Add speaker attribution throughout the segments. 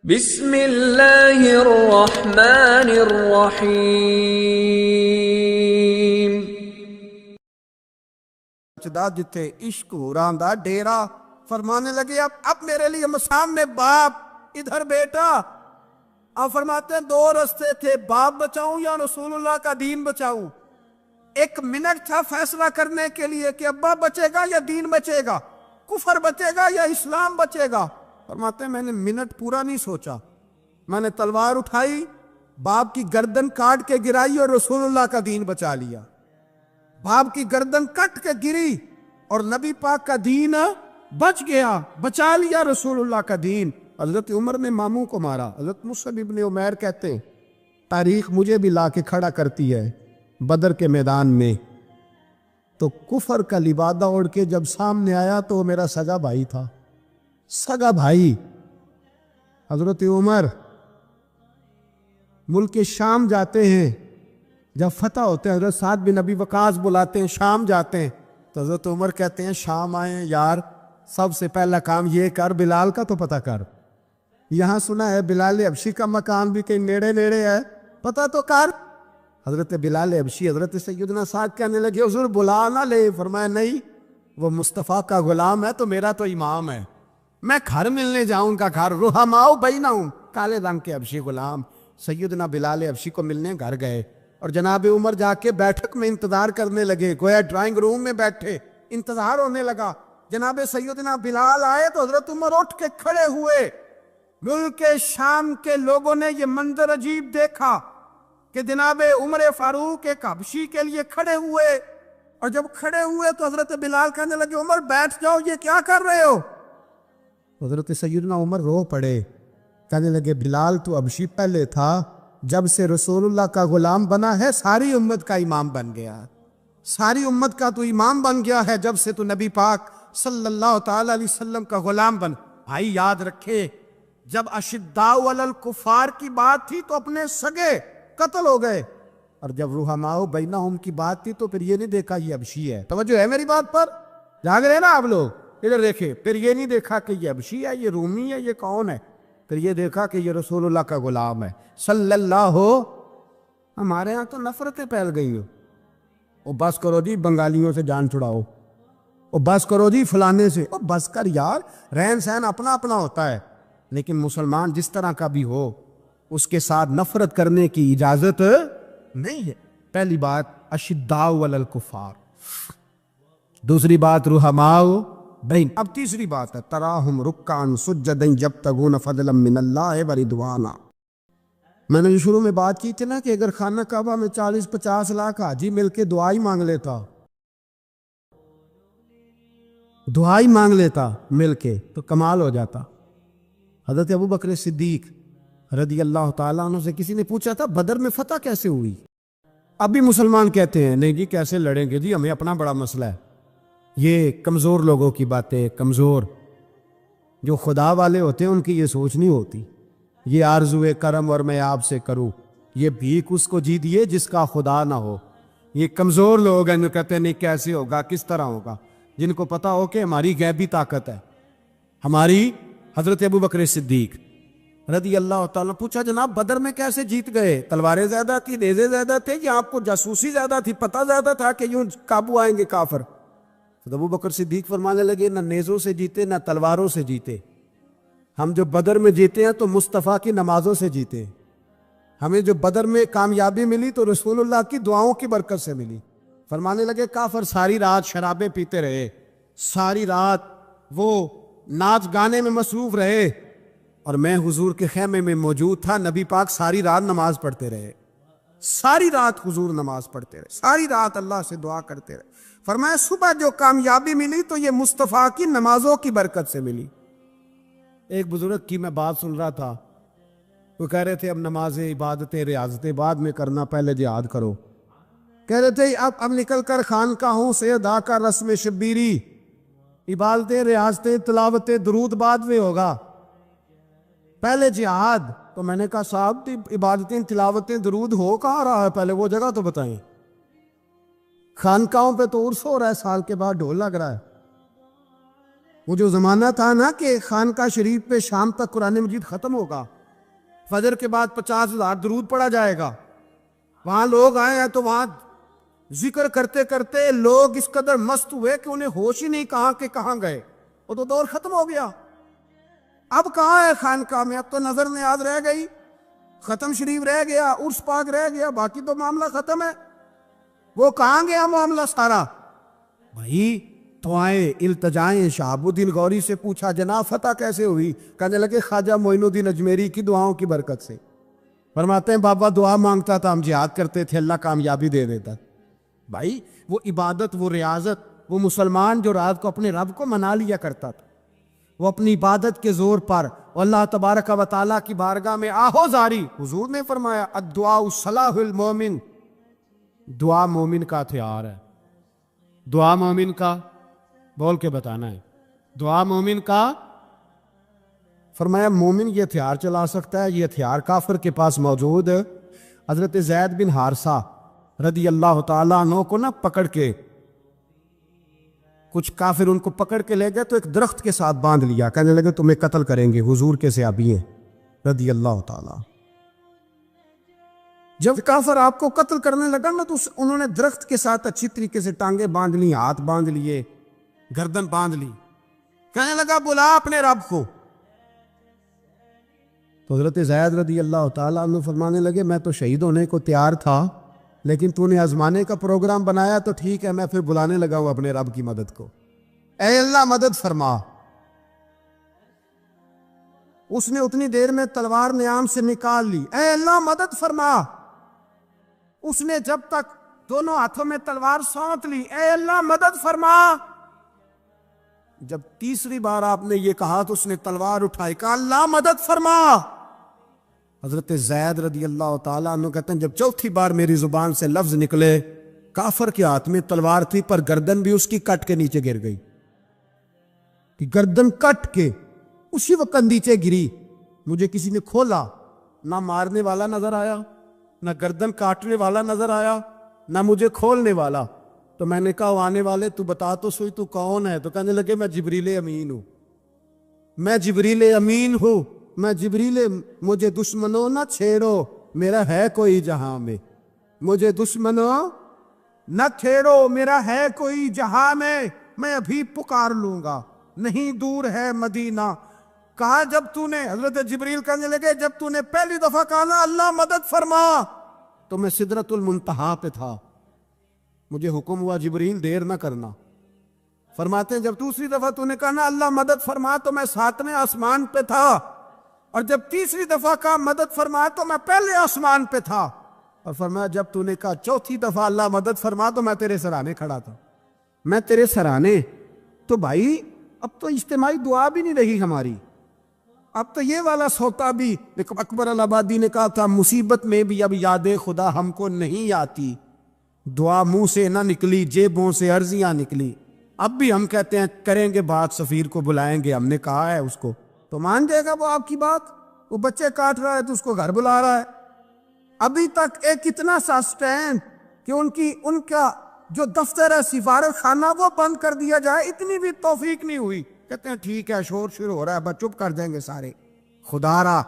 Speaker 1: بسم اللہ الرحمن الرحیم۔
Speaker 2: جتھے عشق حرام دا ڈیرا فرمانے لگے اب میرے لیے سامنے باپ، ادھر بیٹا۔ آپ فرماتے ہیں دو رستے تھے، باپ بچاؤں یا رسول اللہ کا دین بچاؤں۔ ایک منٹ تھا فیصلہ کرنے کے لیے کہ ابا بچے گا یا دین بچے گا، کفر بچے گا یا اسلام بچے گا۔ فرماتے ہیں میں نے منٹ پورا نہیں سوچا، میں نے تلوار اٹھائی، باپ کی گردن کاٹ کے گرائی اور رسول اللہ کا دین بچا لیا۔ باپ کی گردن کٹ کے گری اور نبی پاک کا دین بچ گیا، بچا لیا رسول اللہ کا دین۔ حضرت عمر نے ماموں کو مارا۔ حضرت مصعب ابن عمیر کہتے ہیں تاریخ مجھے بھی لا کے کھڑا کرتی ہے بدر کے میدان میں، تو کفر کا لبادہ اوڑھ کے جب سامنے آیا تو وہ میرا سگا بھائی تھا، سگا بھائی۔ حضرت عمر ملک شام جاتے ہیں، جب فتح ہوتے ہیں حضرت سعد بن ابی وقاص بلاتے ہیں، شام جاتے ہیں تو حضرت عمر کہتے ہیں شام آئے ہیں یار، سب سے پہلا کام یہ کر بلال کا تو پتہ کر۔ یہاں سنا ہے بلال حبشی کا مکان بھی کہیں نیڑے نیڑے ہے، پتہ تو کر۔ حضرت بلال حبشی حضرت سیدنا سعد کہنے لگے حضور بلا نہ لے، فرمایا نہیں، وہ مصطفیٰ کا غلام ہے تو میرا تو امام ہے، میں گھر ملنے جاؤں گا، گھر رحماؤ بینہم، کالے رنگ کے حبشی غلام سیدنا بلال حبشی کو ملنے گھر گئے اور جناب عمر جا کے بیٹھک میں انتظار کرنے لگے، گویا ڈرائنگ روم میں بیٹھے، انتظار ہونے لگا۔ جناب سیدنا بلال آئے تو حضرت عمر اٹھ کے کھڑے ہوئے۔ ملک شام کے لوگوں نے یہ منظر عجیب دیکھا کہ جناب عمر فاروق ایک حبشی کے لیے کھڑے ہوئے، اور جب کھڑے ہوئے تو حضرت بلال کہنے لگے عمر بیٹھ جاؤ، یہ کیا کر رہے ہو؟ حضرت سیدنا عمر رو پڑے، کہنے لگے بلال تو حبشی پہلے تھا، جب سے رسول اللہ کا غلام بنا ہے ساری امت کا امام بن گیا، ساری امت کا تو امام بن گیا ہے جب سے تو نبی پاک صلی اللہ تعالی علیہ وسلم کا غلام بن۔ بھائی یاد رکھے جب اشداء علی الکفار کی بات تھی تو اپنے سگے قتل ہو گئے، اور جب رحماء بینہم کی بات تھی تو پھر یہ نہیں دیکھا یہ حبشی ہے۔ توجہ ہے میری بات پر؟ جاگ رہے نا آپ لوگ؟ ادھر دیکھیں، پھر یہ نہیں دیکھا کہ یہ حبشی ہے، یہ رومی ہے، یہ کون ہے، پھر یہ دیکھا کہ یہ رسول اللہ کا غلام ہے صلی اللہ ہو۔ ہمارے ہاں تو نفرتیں پھیل گئی ہو، او بس کرو جی بنگالیوں سے جان چھڑاؤ، او بس کرو جی فلانے سے، او بس کر یار، رہن سہن اپنا اپنا ہوتا ہے، لیکن مسلمان جس طرح کا بھی ہو اس کے ساتھ نفرت کرنے کی اجازت نہیں ہے۔ پہلی بات اشداء علی الکفار، دوسری بات رحماء بین، اب تیسری بات ہے تراہم رکعا سجدا یبتغون فضلا من اللہ ورضوانا۔ میں نے جو شروع میں بات کی تھی نا کہ اگر خانہ کعبہ میں 40-50 لاکھ حاجی مل کے دعائی مانگ لیتا، دعائی مانگ لیتا مل کے تو کمال ہو جاتا۔ حضرت ابو بکر صدیق رضی اللہ تعالیٰ عنہ سے کسی نے پوچھا تھا بدر میں فتح کیسے ہوئی؟ اب بھی مسلمان کہتے ہیں نہیں جی کیسے لڑیں گے جی، ہمیں اپنا بڑا مسئلہ ہے۔ یہ کمزور لوگوں کی باتیں، کمزور جو خدا والے ہوتے ہیں ان کی یہ سوچ نہیں ہوتی، یہ آرزو کرم اور میں آپ سے کروں، یہ بھیک اس کو جی دیے جس کا خدا نہ ہو۔ یہ کمزور لوگ ہیں جو کہتے ہیں نہیں کیسے ہوگا، کس طرح ہوگا، جن کو پتا ہو کہ ہماری غیبی طاقت ہے ہماری۔ حضرت ابو بکر صدیق رضی اللہ تعالیٰ پوچھا جناب بدر میں کیسے جیت گئے؟ تلواریں زیادہ تھی، نیزے زیادہ تھے، یا آپ کو جاسوسی زیادہ تھی، پتہ زیادہ تھا کہ یوں قابو آئیں گے کافر؟ تو ابو بکر صدیق فرمانے لگے نہ نیزوں سے جیتے نہ تلواروں سے جیتے، ہم جو بدر میں جیتے ہیں تو مصطفیٰ کی نمازوں سے جیتے، ہمیں جو بدر میں کامیابی ملی تو رسول اللہ کی دعاؤں کی برکت سے ملی۔ فرمانے لگے کافر ساری رات شرابیں پیتے رہے، ساری رات وہ ناچ گانے میں مصروف رہے، اور میں حضور کے خیمے میں موجود تھا، نبی پاک ساری رات نماز پڑھتے رہے، ساری رات حضور نماز پڑھتے رہے، ساری رات اللہ سے دعا کرتے رہے۔ فرمایا صبح جو کامیابی ملی تو یہ مصطفیٰ کی نمازوں کی برکت سے ملی۔ ایک بزرگ کی میں بات سن رہا تھا، وہ کہہ رہے تھے اب نمازیں عبادتیں ریاضتیں بعد میں کرنا، پہلے جہاد کرو۔ کہہ رہے تھے اب نکل کر خانقاہوں سے ادا کر رسم شبیری، عبادتیں ریاضتیں تلاوتیں درود بعد میں ہوگا، پہلے جہاد۔ تو میں نے کہا صاحب عبادتیں تلاوتیں درود ہو کہاں رہا ہے، پہلے وہ جگہ تو بتائیں۔ خانقاہوں پہ تو عرس ہو رہا ہے، سال کے بعد ڈھول لگ رہا ہے، وہ جو زمانہ تھا نا کہ خانقاہ شریف پہ شام تک قرآن مجید ختم ہوگا، فجر کے بعد 50,000 درود پڑھا جائے گا، وہاں لوگ آئے ہیں تو وہاں ذکر کرتے کرتے لوگ اس قدر مست ہوئے کہ انہیں ہوش ہی نہیں کہاں کہ کہاں گئے، وہ تو دور ختم ہو گیا۔ اب کہاں ہے خانقاہ میں؟ اب تو نظر نیاز رہ گئی، ختم شریف رہ گیا، عرس پاک رہ گیا، باقی تو معاملہ ختم ہے۔ وہ کہاں گیا معاملہ سارا؟ بھائی دعائیں التجائیں شہاب الدین غوری سے پوچھا جناب فتح کیسے ہوئی؟ کہنے لگے خواجہ معین الدین اجمیری کی دعاؤں کی برکت سے۔ فرماتے ہیں بابا دعا مانگتا تھا، ہم جہاد کرتے تھے، اللہ کامیابی دے دیتا۔ بھائی وہ عبادت، وہ ریاضت، وہ مسلمان جو رات کو اپنے رب کو منا لیا کرتا تھا، وہ اپنی عبادت کے زور پر اللہ تبارک و تعالیٰ کی بارگاہ میں آہو زاری، حضور نے فرمایا الدعاء صلاح المومن، دعا مومن کا ہتھیار ہے۔ دعا مومن کا بول کے بتانا ہے، دعا مومن کا، فرمایا مومن یہ ہتھیار چلا سکتا ہے، یہ ہتھیار کافر کے پاس موجود ہے۔ حضرت زید بن حارثہ رضی اللہ تعالیٰ عنہ کو نہ پکڑ کے کچھ کافر ان کو پکڑ کے لے گئے تو ایک درخت کے ساتھ باندھ لیا، کہنے لگے تمہیں قتل کریں گے، حضور کے صحابی ہیں رضی اللہ تعالیٰ۔ جب کافر آپ کو قتل کرنے لگا نا تو انہوں نے درخت کے ساتھ اچھی طریقے سے ٹانگیں باندھ لی، ہاتھ باندھ لیے، گردن باندھ لی، کہنے لگا بلا اپنے رب کو۔ تو حضرت زید رضی اللہ تعالیٰ عنہ فرمانے لگے میں تو شہید ہونے کو تیار تھا، لیکن تو نے آزمانے کا پروگرام بنایا تو ٹھیک ہے، میں پھر بلانے لگا ہوں اپنے رب کی مدد کو، اے اللہ مدد فرما۔ اس نے اتنی دیر میں تلوار نیام سے نکال لی، اے اللہ مدد فرما۔ اس نے جب تک دونوں ہاتھوں میں تلوار سونت لی، اے اللہ مدد فرما۔ جب تیسری بار آپ نے یہ کہا تو اس نے تلوار اٹھائی، کہا اللہ مدد فرما۔ حضرت زید رضی اللہ تعالیٰ عنہ کہتے ہیں جب چوتھی بار میری زبان سے لفظ نکلے، کافر کے ہاتھ میں تلوار تھی پر گردن بھی اس کی کٹ کے نیچے گر گئی، کہ گردن کٹ کے اسی وقت نیچے گری۔ مجھے کسی نے کھولا، نہ مارنے والا نظر آیا، نہ گردن کاٹنے والا نظر آیا، نہ مجھے کھولنے والا۔ تو میں نے کہا آنے والے تو بتا تو سوئی تو کون ہے؟ تو کہنے لگے میں جبریل امین ہوں، میں جبریل امین ہوں، میں جبریل، مجھے دشمنوں نہ چھیڑو، میرا ہے کوئی جہاں میں، مجھے دشمنوں نہ چھیڑو، میرا ہے کوئی جہاں میں ابھی پکار لوں گا، نہیں دور ہے مدینہ۔ کہا جب تو نے، حضرت جبریل کہنے لگے جب تو نے پہلی دفعہ کہا نا اللہ مدد فرما تو میں سدرۃ المنتہا پہ تھا، مجھے حکم ہوا جبریل دیر نہ کرنا۔ فرماتے ہیں جب دوسری دفعہ تو نے کہا نا اللہ مدد فرما تو میں 7ویں آسمان پہ تھا، اور جب تیسری دفعہ کہا مدد فرما تو میں پہلے آسمان پہ تھا، اور فرمایا جب تو نے کہا چوتھی دفعہ اللہ مدد فرما تو میں تیرے سرانے کھڑا تھا، میں تیرے سرانے۔ تو بھائی اب تو اجتماعی دعا بھی نہیں رہی ہماری، اب تو یہ والا سوتا بھی، اکبر الآبادی نے کہا تھا مصیبت میں بھی اب یاد خدا ہم کو نہیں آتی، دعا منہ سے نہ نکلی جیبوں سے عرضیاں نکلی۔ اب بھی ہم کہتے ہیں کریں گے بات، سفیر کو بلائیں گے، ہم نے کہا ہے اس کو تو مان جائے گا وہ آپ کی بات۔ وہ بچے کاٹ رہا ہے تو اس کو گھر بلا رہا ہے۔ ابھی تک ایک اتنا سا سٹینڈ کہ ان کا جو دفتر ہے سفارت خانہ وہ بند کر دیا جائے، اتنی بھی توفیق نہیں ہوئی۔ کہتے ہیں ٹھیک ہے شور شروع ہو رہا ہے، بس چپ کر دیں گے سارے۔ خدا را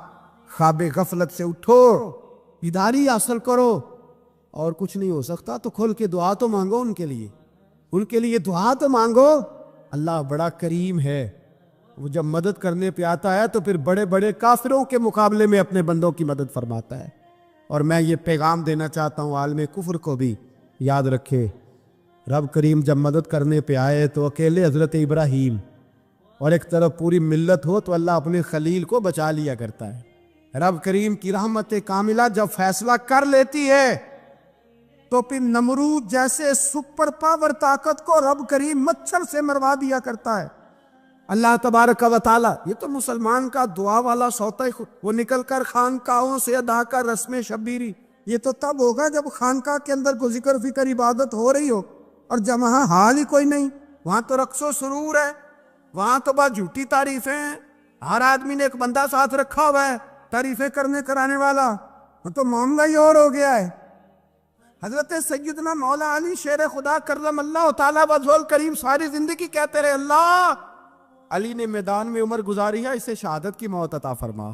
Speaker 2: خواب غفلت سے اٹھو، بیداری حاصل کرو، اور کچھ نہیں ہو سکتا تو کھل کے دعا تو مانگو، ان کے لیے دعا تو مانگو۔ اللہ بڑا کریم ہے، وہ جب مدد کرنے پہ آتا ہے تو پھر بڑے بڑے کافروں کے مقابلے میں اپنے بندوں کی مدد فرماتا ہے۔ اور میں یہ پیغام دینا چاہتا ہوں عالم کفر کو بھی، یاد رکھے رب کریم جب مدد کرنے پہ آئے تو اکیلے حضرت ابراہیم اور ایک طرف پوری ملت ہو تو اللہ اپنے خلیل کو بچا لیا کرتا ہے۔ رب کریم کی رحمت کاملہ جب فیصلہ کر لیتی ہے تو پھر نمرود جیسے سپر پاور طاقت کو رب کریم مچھر سے مروا دیا کرتا ہے۔ اللہ تبارک و تعالی، یہ تو مسلمان کا دعا والا سوتا ہی، وہ نکل کر خانقاہوں سے ادا کر رسم شبیری، یہ تو تب ہوگا جب خانقاہ کے اندر کوئی ذکر فکر عبادت ہو رہی ہو، اور جب وہاں حال ہی کوئی نہیں، وہاں تو رقص و سرور ہے، وہاں تو بس جھوٹی تعریفیں ہیں، ہر آدمی نے ایک بندہ ساتھ رکھا ہوا ہے تعریفیں کرنے کرانے والا، وہ تو معاملہ ہی اور ہو گیا ہے۔ حضرت سیدنا مولا علی شیر خدا کرم اللہ تعالیٰ وجہہ الکریم ساری زندگی کہتے رہے اللہ علی نے میدان میں عمر گزاری ہے، اسے شہادت کی موت عطا فرما۔